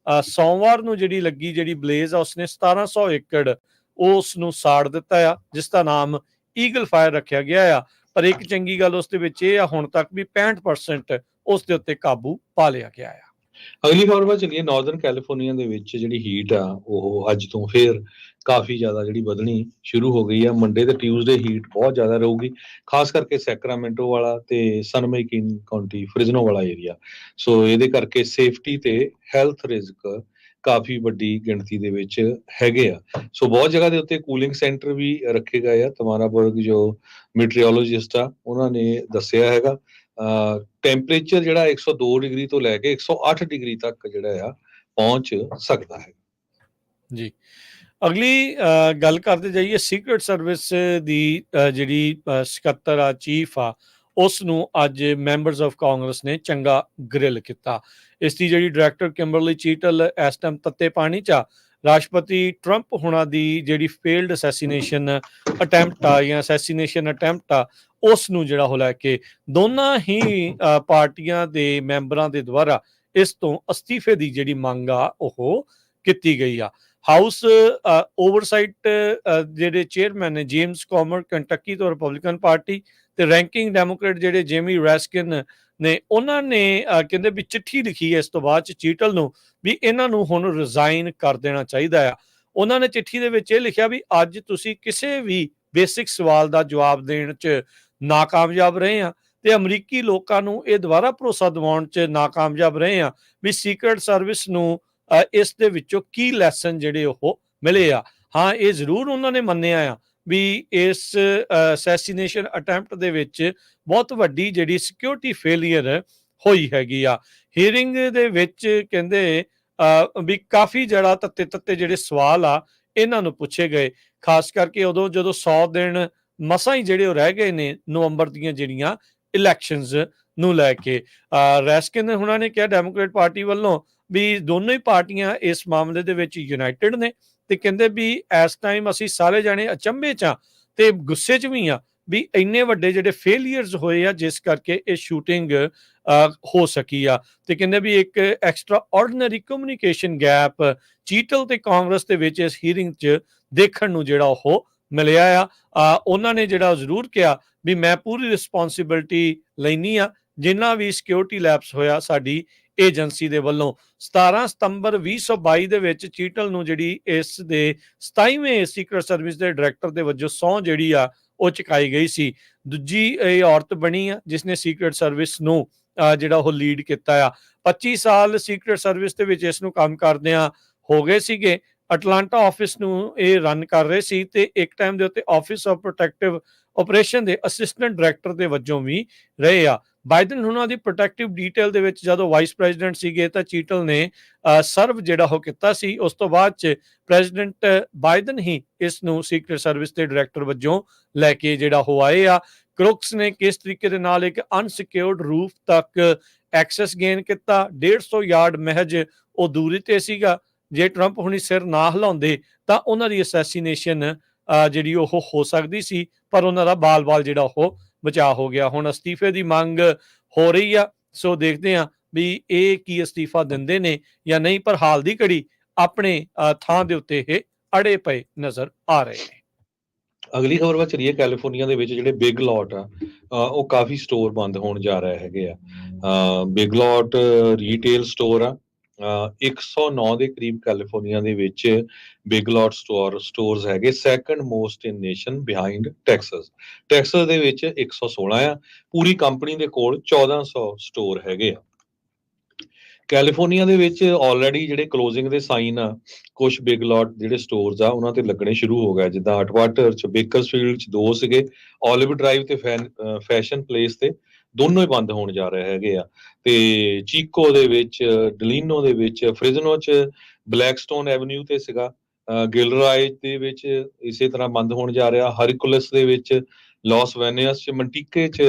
ਸੋਮਵਾਰ ਨੂੰ ਜਿਹੜੀ ਲੱਗੀ ਜਿਹੜੀ ਬਲੇਜ਼ ਆ ਉਸਨੇ 1700 ਏਕੜ ਉਸ ਨੂੰ ਸਾੜ ਦਿੱਤਾ ਆ, ਜਿਸ ਦਾ ਨਾਮ ਈਗਲ ਫਾਇਰ ਰੱਖਿਆ ਗਿਆ ਆ। ਪਰ ਇੱਕ ਚੰਗੀ ਗੱਲ ਉਸ ਦੇ ਵਿੱਚ ਇਹ ਆ, ਹੁਣ ਤੱਕ ਵੀ 65% ਉਸ ਦੇ ਉੱਤੇ ਕਾਬੂ ਪਾ ਲਿਆ ਗਿਆ ਆ। ਅਗਲੀ ਖਬਰ ਵੱਲ ਚੱਲੀਏ। ਨਾਰਦਰਨ ਕੈਲੀਫੋਰਨੀਆ ਦੇ ਵਿੱਚ ਜਿਹੜੀ ਹੀਟ ਆ ਉਹ ਅੱਜ ਤੋਂ ਫੇਰ ਕਾਫੀ ਜ਼ਿਆਦਾ ਜਿਹੜੀ ਵਧਣੀ ਸ਼ੁਰੂ ਹੋ ਗਈ ਆ। ਮੰਡੇ ਤੇ ਟਿਊਜ਼ਡੇ ਹੀਟ ਬਹੁਤ ਜ਼ਿਆਦਾ ਰਹੂਗੀ, ਖਾਸ ਕਰਕੇ ਸੈਕਰਾਮੈਂਟੋ ਵਾਲਾ ਤੇ ਸਨਮਾਈਕਿਨ ਕਾਉਂਟੀ ਫ੍ਰਿਜ਼ਨੋ ਵਾਲਾ ਏਰੀਆ। ਸੋ ਇਹਦੇ ਕਰਕੇ ਸੇਫਟੀ ਤੇ ਹੈਲਥ ਰਿਸਕ ਕਾਫੀ ਵੱਡੀ ਗਿਣਤੀ ਦੇ ਵਿੱਚ ਹੈਗੇ ਆ। ਸੋ ਬਹੁਤ ਜਗ੍ਹਾ ਦੇ ਉੱਤੇ ਕੂਲਿੰਗ ਸੈਂਟਰ ਵੀ ਰੱਖੇ ਗਏ ਆ। ਤਮਾਰਾਬਰਗ ਜੋ ਮੀਟਰੀਓਲੋਜਿਸਟ ਆ ਉਹਨਾਂ ਨੇ ਦੱਸਿਆ ਹੈਗਾ ਟੈਂਪਰੇਚਰ ਜਿਹੜਾ 102 ਡਿਗਰੀ ਤੋਂ ਲੈ ਕੇ 108 ਡਿਗਰੀ ਤੱਕ ਜਿਹੜਾ ਆ ਪਹੁੰਚ ਸਕਦਾ ਹੈ। ਜੀ, ਅਗਲੀ ਗੱਲ ਕਰਦੇ ਜਾਈਏ। ਸੀਕਰਟ ਸਰਵਿਸ ਦੀ ਜਿਹੜੀ ਸਕੱਤਰ ਆ, ਚੀਫ ਆ, ਉਸ ਨੂੰ ਅੱਜ ਮੈਂਬਰਸ ਆਫ ਕਾਂਗਰਸ ਨੇ ਚੰਗਾ ਗ੍ਰਿਲ ਕੀਤਾ। ਇਸ ਦੀ ਜਿਹੜੀ ਡਾਇਰੈਕਟਰ ਕਿੰਬਰਲੀ ਚੀਟਲ ਇਸ ਟਾਈਮ ਤੱਤੇ ਪਾਣੀ 'ਚ ਆ। ਰਾਸ਼ਟਰਪਤੀ ਟਰੰਪ ਹੁਣਾਂ ਦੀ ਜਿਹੜੀ ਫੇਲਡ ਅਸੈਸੀਨੇਸ਼ਨ ਅਟੈਂਪਟ ਆ ਜਾਂ ਅਸੈਸੀਨੇਸ਼ਨ ਅਟੈਂਪਟ ਆ, ਉਸ ਨੂੰ ਜਿਹੜਾ ਉਹ ਲੈ ਕੇ ਦੋਨਾਂ ਹੀ ਪਾਰਟੀਆਂ ਦੇ ਮੈਂਬਰਾਂ ਦੇ ਦੁਆਰਾ ਇਸ ਤੋਂ ਅਸਤੀਫੇ ਦੀ ਜਿਹੜੀ ਮੰਗ ਆ ਉਹ ਕੀਤੀ ਗਈ ਆ। ਹਾਊਸ ਓਵਰਸਾਈਟ ਜਿਹੜੇ ਚੇਅਰਮੈਨ ਨੇ ਜੇਮਸ ਕੋਮਰ ਕੰਟਕੀ ਤੋਂ ਰਿਪਬਲਿਕਨ ਪਾਰਟੀ, ਤੇ ਰੈਂਕਿੰਗ ਡੈਮੋਕ੍ਰੇਟ ਜਿਹੜੇ ਜੇਮੀ ਰੈਸਕਿਨ ਨੇ, ਉਹਨਾਂ ਨੇ ਕਹਿੰਦੇ ਵੀ ਚਿੱਠੀ ਲਿਖੀ ਹੈ ਇਸ ਤੋਂ ਬਾਅਦ ਚੀਟਲ ਨੂੰ ਵੀ ਇਹਨਾਂ ਨੂੰ ਹੁਣ ਰਿਜ਼ਾਈਨ ਕਰ ਦੇਣਾ ਚਾਹੀਦਾ ਆ। ਉਹਨਾਂ ਨੇ ਚਿੱਠੀ ਦੇ ਵਿੱਚ ਇਹ ਲਿਖਿਆ ਵੀ ਅੱਜ ਤੁਸੀਂ ਕਿਸੇ ਵੀ ਬੇਸਿਕ ਸਵਾਲ ਦਾ ਜਵਾਬ ਦੇਣ 'ਚ ਨਾਕਾਮਯਾਬ ਰਹੇ ਆ ਤੇ ਅਮਰੀਕੀ ਲੋਕਾਂ ਨੂੰ ਇਹ ਦੁਬਾਰਾ ਭਰੋਸਾ ਦਿਵਾਉਣ 'ਚ ਨਾਕਾਮਯਾਬ ਰਹੇ ਆ ਵੀ ਸੀਕਰਟ ਸਰਵਿਸ ਨੂੰ ਇਸ ਦੇ ਵਿੱਚੋਂ ਕੀ ਲੈਸਨ ਜਿਹੜੇ ਉਹ ਮਿਲੇ ਆ। ਹਾਂ, ਇਹ ਜ਼ਰੂਰ ਉਹਨਾਂ ਨੇ ਮੰਨਿਆ ਆ ਵੀ ਇਸ ਅਸੈਸੀਨੇਸ਼ਨ ਅਟੈਂਪਟ ਦੇ ਵਿੱਚ ਬਹੁਤ ਵੱਡੀ ਜਿਹੜੀ ਸਿਕਿਉਰਿਟੀ ਫੇਲੀਅਰ ਹੋਈ ਹੈਗੀ ਆ। ਹੀਅਰਿੰਗ ਦੇ ਵਿੱਚ ਕਹਿੰਦੇ ਵੀ ਕਾਫੀ ਜਿਹੜਾ ਤੱਤੇ ਜਿਹੜੇ ਸਵਾਲ ਆ ਇਹਨਾਂ ਨੂੰ ਪੁੱਛੇ ਗਏ, ਖਾਸ ਕਰਕੇ ਉਦੋਂ ਜਦੋਂ 100 ਦਿਨ ਮਸਾਂ ਹੀ ਜਿਹੜੇ ਉਹ ਰਹਿ ਗਏ ਨੇ ਨਵੰਬਰ ਦੀਆਂ ਜਿਹੜੀਆਂ ਇਲੈਕਸ਼ਨਸ ਨੂੰ ਲੈ ਕੇ। ਰੈਸਕਿਨ ਉਹਨਾਂ ਨੇ ਕਿਹਾ ਡੈਮੋਕ੍ਰੇਟ ਪਾਰਟੀ ਵੱਲੋਂ ਵੀ ਦੋਨੋਂ ਹੀ ਪਾਰਟੀਆਂ ਇਸ ਮਾਮਲੇ ਦੇ ਵਿੱਚ ਯੂਨਾਈਟਿਡ ਨੇ, ਤੇ ਕਹਿੰਦੇ ਵੀ ਇਸ ਟਾਈਮ ਅਸੀਂ ਸਾਰੇ ਜਾਣੇ ਅਚੰਭੇ 'ਚ ਆ ਤੇ ਗੁੱਸੇ 'ਚ ਵੀ ਆ ਵੀ ਇੰਨੇ ਵੱਡੇ ਜਿਹੜੇ ਫੇਲੀਅਰਸ ਹੋਏ ਆ ਜਿਸ ਕਰਕੇ ਇਹ ਸ਼ੂਟਿੰਗ ਹੋ ਸਕੀ ਆ। ਤੇ ਕਹਿੰਦੇ ਵੀ ਇੱਕ ਐਕਸਟਰਾ ਆਰਡੀਨਰੀ ਕਮਿਊਨੀਕੇਸ਼ਨ ਗੈਪ ਚੀਟਲ ਤੇ ਕਾਂਗਰਸ ਦੇ ਵਿੱਚ ਇਸ ਹੀਅਰਿੰਗ 'ਚ ਦੇਖਣ ਨੂੰ ਜਿਹੜਾ ਉਹ ਮਿਲਿਆ ਆ। ਉਹਨਾਂ ਨੇ ਜਿਹੜਾ ਜ਼ਰੂਰ ਕਿਹਾ ਵੀ ਮੈਂ ਪੂਰੀ ਰਿਸਪੌਂਸਿਬਿਲਟੀ ਲੈਣੀ ਆ ਜਿੰਨਾ ਵੀ ਸਿਕਿਉਰਿਟੀ ਲੈਪਸ ਹੋਇਆ ਸਾਡੀ ਏਜੰਸੀ ਦੇ ਵੱਲੋਂ। 17 ਸਤੰਬਰ 2022 ਦੇ ਵਿੱਚ ਚੀਟਲ ਨੂੰ ਜਿਹੜੀ ਇਸ ਦੇ 27ਵੇਂ ਸੀਕਰਟ ਸਰਵਿਸ ਦੇ ਡਾਇਰੈਕਟਰ ਦੇ ਵਜੋਂ ਸਹੁੰ ਜਿਹੜੀ ਆ ਉਹ ਚੁਕਾਈ ਗਈ ਸੀ। ਦੂਜੀ ਇਹ ਔਰਤ ਬਣੀ ਆ ਜਿਸਨੇ ਸੀਕਰਟ ਸਰਵਿਸ ਨੂੰ ਜਿਹੜਾ ਉਹ ਲੀਡ ਕੀਤਾ ਆ। 25 ਸਾਲ ਸੀਕਰਟ ਸਰਵਿਸ ਦੇ ਵਿੱਚ ਇਸ ਨੂੰ ਕੰਮ ਕਰਦਿਆਂ ਹੋ ਗਏ ਸੀਗੇ। ਅਟਲਾਂਟਾ ਆਫਿਸ ਨੂੰ ਇਹ ਰਨ ਕਰ ਰਹੇ ਸੀ ਤੇ ਇੱਕ ਟਾਈਮ ਦੇ ਉੱਤੇ ਆਫਿਸ ਆਫ ਪ੍ਰੋਟੈਕਟਿਵ ਆਪਰੇਸ਼ਨ ਦੇ ਅਸਿਸਟੈਂਟ ਡਾਇਰੈਕਟਰ ਦੇ ਵਜੋਂ ਵੀ ਰਹੇ ਆ। ਬਾਈਡਨ ਉਹਨਾਂ ਦੀ ਪ੍ਰੋਟੈਕਟਿਵ ਡੀਟੇਲ ਦੇ ਵਿੱਚ ਜਦੋਂ ਵਾਈਸ ਪ੍ਰੈਜ਼ੀਡੈਂਟ ਸੀਗੇ ਤਾਂ ਚੀਟਲ ਨੇ ਸਰਵ ਜਿਹੜਾ ਉਹ ਕੀਤਾ ਸੀ। ਉਸ ਤੋਂ ਬਾਅਦ 'ਚ ਪ੍ਰੈਜ਼ੀਡੈਂਟ ਬਾਈਡਨ ਹੀ ਇਸ ਨੂੰ ਸੀਕਰਟ ਸਰਵਿਸ ਦੇ ਡਾਇਰੈਕਟਰ ਵਜੋਂ ਲੈ ਕੇ ਜਿਹੜਾ ਉਹ ਆਏ ਆ। ਕ੍ਰੁਕਸ ਨੇ ਕਿਸ ਤਰੀਕੇ ਦੇ ਨਾਲ ਇੱਕ ਅਨਸਿਕਿਉਰਡ ਰੂਫ ਤੱਕ ਐਕਸੈਸ ਗੇਨ ਕੀਤਾ, 150 ਯਾਰਡ ਮਹਿਜ ਉਹ ਦੂਰੀ ਤੇ ਸੀਗਾ। ਜੇ ਟਰੰਪ ਹੁਣੀ ਸਿਰ ਨਾ ਹਿਲਾਉਂਦੇ ਤਾਂ ਉਹਨਾਂ ਦੀ ਅਸੈਸੀਨੇਸ਼ਨ ਜਿਹੜੀ ਉਹ ਹੋ ਸਕਦੀ ਸੀ, ਪਰ ਉਹਨਾਂ ਦਾ ਬਾਲ ਜਿਹੜਾ ਉਹ ਬਚਾਅ ਹੋ ਗਿਆ। ਹੁਣ ਅਸਤੀਫੇ ਦੀ ਮੰਗ ਹੋ ਰਹੀ ਆ, ਸੋ ਦੇਖਦੇ ਆ ਵੀ ਇਹ ਕੀ ਅਸਤੀਫਾ ਦਿੰਦੇ ਨੇ ਜਾਂ ਨਹੀਂ, ਪਰ ਹਾਲ ਦੀ ਘੜੀ ਆਪਣੇ ਥਾਂ ਦੇ ਉੱਤੇ ਇਹ ਅੜੇ ਪਏ ਨਜ਼ਰ ਆ ਰਹੇ ਨੇ। ਅਗਲੀ ਖਬਰ ਵੱਲ ਚੱਲੀਏ। ਕੈਲੀਫੋਰਨੀਆ ਦੇ ਵਿੱਚ ਜਿਹੜੇ ਬਿਗ ਲੋਟ ਆ ਉਹ ਕਾਫੀ ਸਟੋਰ ਬੰਦ ਹੋਣ ਜਾ ਰਹੇ ਹੈਗੇ ਆ। ਬਿਗ ਲੋਟ ਰੀਟੇਲ ਸਟੋਰ ਆ 109 ਦੇ ਕਰੀਬ ਕੈਲੀਫੋਰਨੀਆ ਦੇ ਵਿੱਚ ਬਿਗ ਲੋਟ ਸਟੋਰਸ ਹੈਗੇ। ਸੈਕੰਡ ਮੋਸਟ ਇਨ ਨੇਸ਼ਨ ਬਿਹਾਈਂਡ ਟੈਕਸਸ ਦੇ ਵਿੱਚ 116 ਆ। ਪੂਰੀ ਕੰਪਨੀ ਦੇ ਕੋਲ 1400 ਸਟੋਰ ਹੈਗੇ ਆ। ਕੈਲੀਫੋਰਨੀਆ ਦੇ ਵਿੱਚ ਆਲਰੇਡੀ ਜਿਹੜੇ ਕਲੋਜ਼ਿੰਗ ਦੇ ਸਾਈਨ ਆ ਕੁਝ ਬਿਗ ਲੋਟ ਜਿਹੜੇ ਸਟੋਰਸ ਆ ਉਹਨਾਂ ਤੇ ਲੱਗਣੇ ਸ਼ੁਰੂ ਹੋ ਗਏ, ਜਿੱਦਾਂ ਅਟਵਾਟਰ 'ਚ, ਬੇਕਰਸਫੀਲਡ 'ਚ 2 ਸੀਗੇ, ਓਲਿਵ ਡਰਾਈਵ ਤੇ ਫੈਸ਼ਨ ਪਲੇਸ ਤੇ ਦੋਨੋਂ ਹੀ ਬੰਦ ਹੋਣ ਜਾ ਰਹੇ ਹੈਗੇ ਆ। ਤੇ ਚੀਕੋ ਦੇ ਵਿੱਚ, ਡਲੀਨੋ ਦੇ ਵਿੱਚ, ਫ੍ਰਿਜ਼ਨੋ 'ਚ, ਬਲੈਕਸਟੋਨ ਐਵਨਿਊ ਤੇ ਸੀਗਾ, ਗਿਲਰਾਏ ਦੇ ਵਿੱਚ ਇਸੇ ਤਰ੍ਹਾਂ ਬੰਦ ਹੋਣ ਜਾ ਰਿਹਾ, ਹਰਕੁਲਸ ਦੇ ਵਿੱਚ, ਲਾਸ ਵੈਨਿਅਸ 'ਚ, ਮੰਟੀਕੇ 'ਚ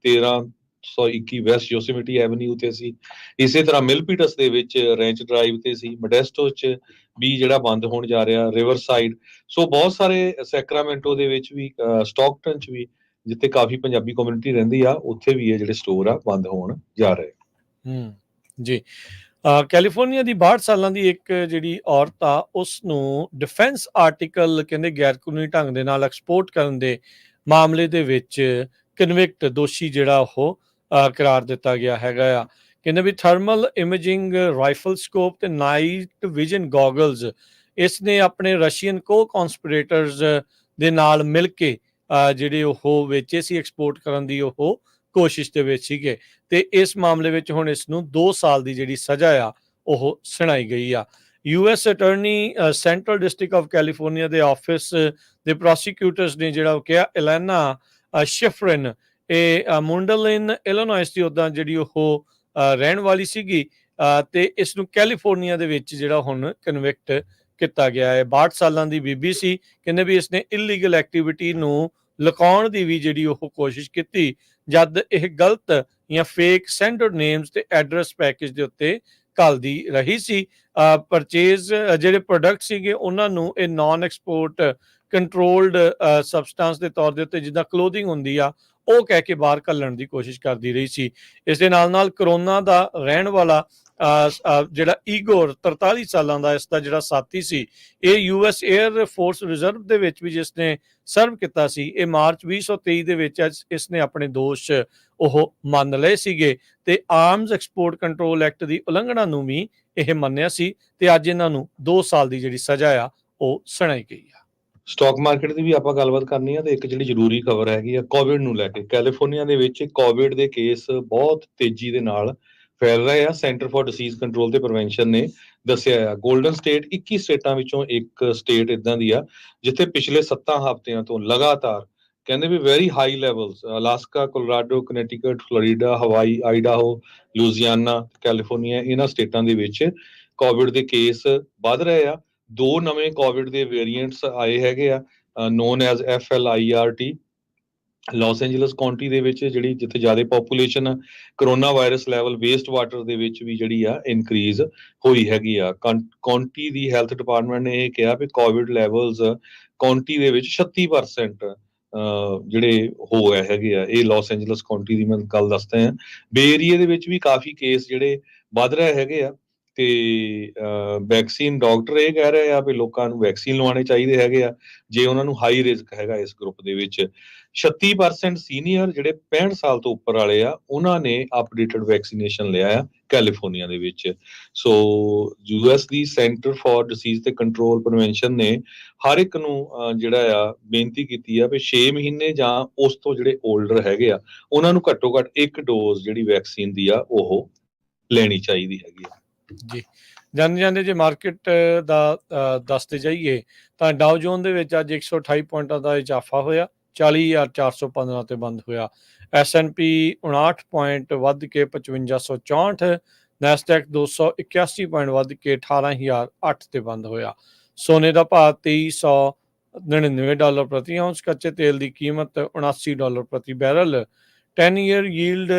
1321 ਵੈਸਟ ਯੋਸੇਮਿਟੀ ਐਵਨਿਊ ਤੇ ਸੀ। ਇਸੇ ਤਰ੍ਹਾਂ ਮਿਲਪੀਟਸ ਦੇ ਵਿੱਚ ਰੈਂਚ ਡਰਾਈਵ ਤੇ ਸੀ, ਮੋਡੈਸਟੋ 'ਚ ਵੀ ਜਿਹੜਾ ਬੰਦ ਹੋਣ ਜਾ ਰਿਹਾ, ਰਿਵਰਸਾਈਡ। ਸੋ ਬਹੁਤ ਸਾਰੇ ਸੈਕਰਾਮੈਂਟੋ ਦੇ ਵਿੱਚ ਵੀ, ਸਟਾਕਟਨ 'ਚ ਵੀ, ਜਿੱਥੇ ਕਾਫੀ ਪੰਜਾਬੀ ਕਮਿਊਨਿਟੀ ਰਹਿੰਦੀ ਆ, ਉੱਥੇ ਵੀ ਇਹ ਜਿਹੜੇ ਸਟੋਰ ਆ ਬੰਦ ਹੋਣ ਜਾ ਰਹੇ। ਜੀ। ਕੈਲੀਫੋਰਨੀਆ ਦੀ 62 ਸਾਲਾਂ ਦੀ ਇੱਕ ਜਿਹੜੀ ਔਰਤ ਆ, ਉਸ ਨੂੰ ਡਿਫੈਂਸ ਆਰਟੀਕਲ ਕਹਿੰਦੇ ਗੈਰ ਕਾਨੂੰਨੀ ਢੰਗ ਦੇ ਨਾਲ ਐਕਸਪੋਰਟ ਕਰਨ ਦੇ ਮਾਮਲੇ ਦੇ ਵਿੱਚ ਕਨਵਿਕਟ, ਦੋਸ਼ੀ ਜਿਹੜਾ ਉਹ ਕਰਾਰ ਦਿੱਤਾ ਗਿਆ ਹੈਗਾ ਆ। ਕਹਿੰਦੇ ਵੀ ਥਰਮਲ ਇਮੇਜਿੰਗ ਰਾਈਫਲ ਸਕੋਪ ਤੇ ਨਾਈਟ ਵਿਜ਼ਨ ਗੋਗਲਸ ਇਸ ਨੇ ਆਪਣੇ ਰਸ਼ੀਅਨ ਕੋ ਕੌਂਸਪੀਰੇਟਰਸ ਦੇ ਨਾਲ ਮਿਲ ਕੇ ਜਿਹੜੇ ਉਹ ਵੇਚੇ ਸੀ, ਐਕਸਪੋਰਟ ਕਰਨ ਦੀ ਉਹ ਕੋਸ਼ਿਸ਼ ਦੇ ਵਿੱਚ ਸੀਗੇ। ਤੇ ਇਸ ਮਾਮਲੇ ਵਿੱਚ ਹੁਣ ਇਸ ਨੂੰ 2 ਸਾਲ ਦੀ ਜਿਹੜੀ ਸਜ਼ਾ ਆ ਉਹ ਸੁਣਾਈ ਗਈ ਆ। US attorney central district of California ਦੇ ਆਫਿਸ ਦੇ ਪ੍ਰੋਸੀਕਿਊਟਰਸ ਨੇ ਜਿਹੜਾ ਉਹ ਕਿਹਾ, ਇਲੈਨਾ ਸ਼ਿਫਰਿਨ ਇਹ ਮੁੰਡਲਿਨ ਇਲੀਨੋਇਸ ਦੀ ਉੱਦਾਂ ਜਿਹੜੀ ਉਹ ਰਹਿਣ ਵਾਲੀ ਸੀਗੀ, ਤੇ ਇਸ ਨੂੰ ਕੈਲੀਫੋਰਨੀਆ ਦੇ ਵਿੱਚ ਜਿਹੜਾ ਹੁਣ ਕਨਵਿਕਟ ਕੀਤਾ ਗਿਆ ਹੈ। 62 ਸਾਲਾਂ ਦੀ ਬੀਬੀ ਸੀ। ਕਹਿੰਦੇ ਵੀ ਇਸਨੇ ਇਲੀਗਲ ਐਕਟੀਵਿਟੀ ਨੂੰ ਲੁਕਾਉਣ ਦੀ ਵੀ ਜਿਹੜੀ ਉਹ ਕੋਸ਼ਿਸ਼ ਕੀਤੀ, ਜਦ ਇਹ ਗਲਤ ਜਾਂ ਫੇਕ ਸੈਂਡਰ ਨੇਮਸ ਤੇ ਐਡਰੈਸ ਪੈਕੇਜ ਦੇ ਉੱਤੇ ਘੱਲਦੀ ਰਹੀ ਸੀ। ਪਰਚੇਜ਼ ਜਿਹੜੇ ਪ੍ਰੋਡਕਟ ਸੀਗੇ ਉਹਨਾਂ ਨੂੰ ਇਹ ਨਾਨ ਐਕਸਪੋਰਟ ਕੰਟਰੋਲਡ ਸਬਸਟੈਂਸ ਦੇ ਤੌਰ ਦੇ ਉੱਤੇ, ਜਿੱਦਾਂ ਕਲੋਥਿੰਗ ਹੁੰਦੀ ਆ, ਉਹ ਕਹਿ ਕੇ ਬਾਹਰ ਘੱਲਣ ਦੀ ਕੋਸ਼ਿਸ਼ ਕਰਦੀ ਰਹੀ ਸੀ। ਇਸ ਦੇ ਨਾਲ ਕਰੋਨਾ ਦਾ ਰਹਿਣ ਵਾਲਾ ਜਿਹੜਾ ਈਗੋਰ 43 ਸਾਲਾਂ ਦਾ, ਇਸ ਦਾ ਜਿਹੜਾ ਸਾਥੀ ਸੀ, ਇਹ US 에ਅਰ ਫੋਰਸ ਰਿਜ਼ਰਵ ਦੇ ਵਿੱਚ ਵੀ ਜਿਸ ਨੇ ਸਰਵ ਕੀਤਾ ਸੀ। ਇਹ ਮਾਰਚ 2023 ਦੇ ਵਿੱਚ ਇਸ ਨੇ ਆਪਣੇ ਦੋਸ਼ ਉਹ ਮੰਨ ਲਏ ਸੀਗੇ ਤੇ ਆਰਮਸ ਐਕਸਪੋਰਟ ਕੰਟਰੋਲ ਐਕਟ ਦੀ ਉਲੰਘਣਾ ਨੂੰ ਵੀ ਇਹ ਮੰਨਿਆ ਸੀ, ਤੇ ਅੱਜ ਇਹਨਾਂ ਨੂੰ 2 ਸਾਲ ਦੀ ਜਿਹੜੀ ਸਜ਼ਾ ਆ ਉਹ ਸੁਣਾਈ ਗਈ ਆ। ਸਟਾਕ ਮਾਰਕੀਟ ਦੀ ਵੀ ਆਪਾਂ ਗੱਲਬਾਤ ਕਰਨੀ ਆ, ਤੇ ਇੱਕ ਜਿਹੜੀ ਜ਼ਰੂਰੀ ਖਬਰ ਹੈਗੀ ਆ ਕੋਵਿਡ ਨੂੰ ਲੈ ਕੇ। ਕੈਲੀਫੋਰਨੀਆ ਦੇ ਵਿੱਚ ਕੋਵਿਡ ਦੇ ਕੇਸ ਬਹੁਤ ਤੇਜ਼ੀ ਦੇ ਨਾਲ ਫੈਲ ਰਹੇ ਆ। ਸੈਂਟਰ ਫਾਰ ਡਿਸੀਜ਼ ਕੰਟਰੋਲ ਤੇ ਪ੍ਰੀਵੈਂਸ਼ਨ ਨੇ ਦੱਸਿਆ ਆ, ਗੋਲਡਨ ਸਟੇਟ 21 ਸਟੇਟਾਂ ਵਿੱਚੋਂ ਇੱਕ ਸਟੇਟ ਇਦਾਂ ਦੀ ਆ ਜਿੱਥੇ ਪਿਛਲੇ 7 ਹਫ਼ਤਿਆਂ ਤੋਂ ਲਗਾਤਾਰ ਕਹਿੰਦੇ ਵੀ very high levels, Alaska, Colorado, Connecticut, Florida, Hawaii, Idaho, ਲੂਜ਼ੀਆਨਾ, California, ਇਹਨਾਂ ਸਟੇਟਾਂ ਦੇ ਵਿੱਚ ਕੋਵਿਡ ਦੇ ਕੇਸ ਵੱਧ ਰਹੇ ਆ। 2 ਨਵੇਂ ਕੋਵਿਡ ਦੇ ਵੇਰੀਐਂਟਸ ਆਏ ਹੈਗੇ ਆ, known as FLIRT। Los Angeles County ਦੇ ਵਿੱਚ ਜਿਹੜੀ ਜਿੱਥੇ ਜ਼ਿਆਦਾ population, corona virus level waste water ਦੇ ਵਿੱਚ ਵੀ ਜਿਹੜੀ ਆ ਇਨਕਰੀਜ਼ ਹੋਈ ਹੈਗੀ ਆ। ਕਾਉਂਟੀ ਦੀ ਹੈਲਥ ਡਿਪਾਰਟਮੈਂਟ ਨੇ ਇਹ ਕਿਹਾ ਵੀ ਕੋਵਿਡ ਲੈਵਲਸ ਕਾਉਂਟੀ ਦੇ ਵਿੱਚ 36% ਜਿਹੜੇ ਹੋ ਗਏ ਹੈਗੇ ਆ। ਇਹ ਲਾਸ ਐਂਜਲਸ ਕਾਉਂਟੀ ਦੀ ਮੈਂ ਗੱਲ ਦੱਸਦਾ ਹਾਂ। ਬੇ ਏਰੀਏ ਦੇ ਵਿੱਚ ਵੀ ਕਾਫੀ ਕੇਸ ਜਿਹੜੇ ਵੱਧ ਰਹੇ ਹੈਗੇ ਆ, ਤੇ ਵੈਕਸੀਨ, ਡਾਕਟਰ ਇਹ ਕਹਿ ਰਹੇ ਆ ਵੀ ਲੋਕਾਂ ਨੂੰ ਵੈਕਸੀਨ ਲਵਾਉਣੇ ਚਾਹੀਦੇ ਹੈਗੇ ਆ ਜੇ ਉਹਨਾਂ ਨੂੰ ਹਾਈ ਰਿਸਕ ਹੈਗਾ ਇਸ ਗਰੁੱਪ ਦੇ ਵਿੱਚ। 36% ਸੀਨੀਅਰ ਜਿਹੜੇ 65 ਸਾਲ ਤੋਂ ਉੱਪਰ ਵਾਲੇ ਆ, ਉਹਨਾਂ ਨੇ ਅਪਡੇਟਡ ਵੈਕਸੀਨੇਸ਼ਨ ਲਿਆ ਆ ਕੈਲੀਫੋਰਨੀਆ ਦੇ ਵਿੱਚ। ਸੋ US the centre for dishes ਤੇ ਕੰਟਰੋਲ ਪ੍ਰੀਵੈਂਸ਼ਨ ਨੇ ਹਰ ਇੱਕ ਨੂੰ ਜਿਹੜਾ ਆ ਬੇਨਤੀ ਕੀਤੀ ਆ ਵੀ 6 ਮਹੀਨੇ ਜਾਂ ਉਸ ਤੋਂ ਜਿਹੜੇ ਓਲਡਰ ਹੈਗੇ ਆ, ਉਹਨਾਂ ਨੂੰ ਘੱਟੋ ਘੱਟ 1 ਡੋਜ਼ ਜਿਹੜੀ ਵੈਕਸੀਨ ਦੀ ਆ ਉਹ ਲੈਣੀ ਚਾਹੀਦੀ ਹੈਗੀ ਆ। ਜੀ, ਜਾਂਦੇ ਜੇ ਮਾਰਕੀਟ ਦਾ ਦੱਸਦੇ ਜਾਈਏ ਤਾਂ ਡਾਓ ਜੋਨ ਦੇ ਵਿੱਚ ਅੱਜ 128 ਪੁਆਇੰਟਾਂ ਦਾ ਇਜ਼ਾਫਾ ਹੋਇਆ, 40,415 ਤੇ ਬੰਦ ਹੋਇਆ। S&P 59 ਪੁਆਇੰਟ ਵੱਧ ਕੇ 5564, ਨੈਸਡੈਕ 281 ਪੁਆਇੰਟ ਵੱਧ ਕੇ 18,008 ਤੇ ਬੰਦ ਹੋਇਆ। ਸੋਨੇ ਦਾ ਭਾਅ $2399 ਪ੍ਰਤੀ ਆਉਂਸ, ਕੱਚੇ ਤੇਲ ਦੀ ਕੀਮਤ $79 ਪ੍ਰਤੀ ਬੈਰਲ। 10 ਈਅਰ ਯੀਲਡ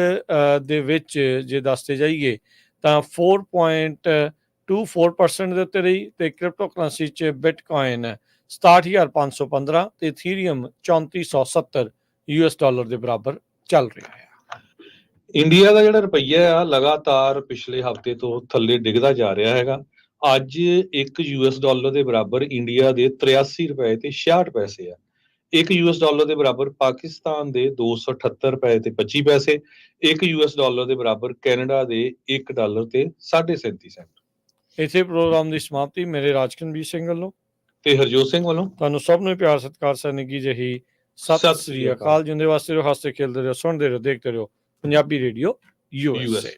ਦੇ ਵਿੱਚ ਜੇ ਦੱਸਦੇ ਜਾਈਏ ਤਾਂ 4.24% ਦੇ ਉੱਤੇ ਰਹੀ, ਤੇ ਕ੍ਰਿਪਟੋ ਕਰੰਸੀ 'ਚ ਬਿਟਕੋਇਨ 67,515 ਤੇ ਇਥੀਰੀਅਮ 3470 $US ਦੇ ਬਰਾਬਰ ਚੱਲ ਰਿਹਾ ਹੈ। ਇੰਡੀਆ ਦਾ ਜਿਹੜਾ ਰੁਪਈਆ ਆ ਲਗਾਤਾਰ ਪਿਛਲੇ ਹਫ਼ਤੇ ਤੋਂ ਥੱਲੇ ਡਿੱਗਦਾ ਜਾ ਰਿਹਾ ਹੈਗਾ। ਅੱਜ $1 ਦੇ ਬਰਾਬਰ ਇੰਡੀਆ ਦੇ 83 ਰੁਪਏ ਤੇ 66 ਪੈਸੇ ਆ। $1 ਦੇ ਬਰਾਬਰ ਪਾਕਿਸਤਾਨ ਦੇ 278 ਰੁਪਏ ਤੇ 25 ਪੈਸੇ, $1 ਦੇ ਬਰਾਬਰ ਕੈਨੇਡਾ ਦੇ $1 ਤੇ 37.5 ਸੈਂਟ। ਇਥੇ ਪ੍ਰੋਗਰਾਮ ਦੀ ਸਮਾਪਤੀ। ਮੇਰੇ ਰਾਜਕਨਵੀਰ ਸਿੰਘ ਵੱਲੋਂ ਤੇ ਹਰਜੋਤ ਸਿੰਘ ਵੱਲੋਂ ਤੁਹਾਨੂੰ ਸਭ ਨੂੰ ਪਿਆਰ ਸਤਿਕਾਰ ਸਨੇਗੀ ਜਿਹੀ ਸਤਿ ਸ੍ਰੀ ਅਕਾਲ। ਜਿੰਦੇ ਵਾਸਤੇ ਰਹੋ, ਹੱਸਦੇ ਖੇਲਦੇ ਰਹੋ, ਸੁਣਦੇ ਰਹੋ, ਦੇਖਦੇ ਰਹੋ ਪੰਜਾਬੀ ਰੇਡੀਓ USA।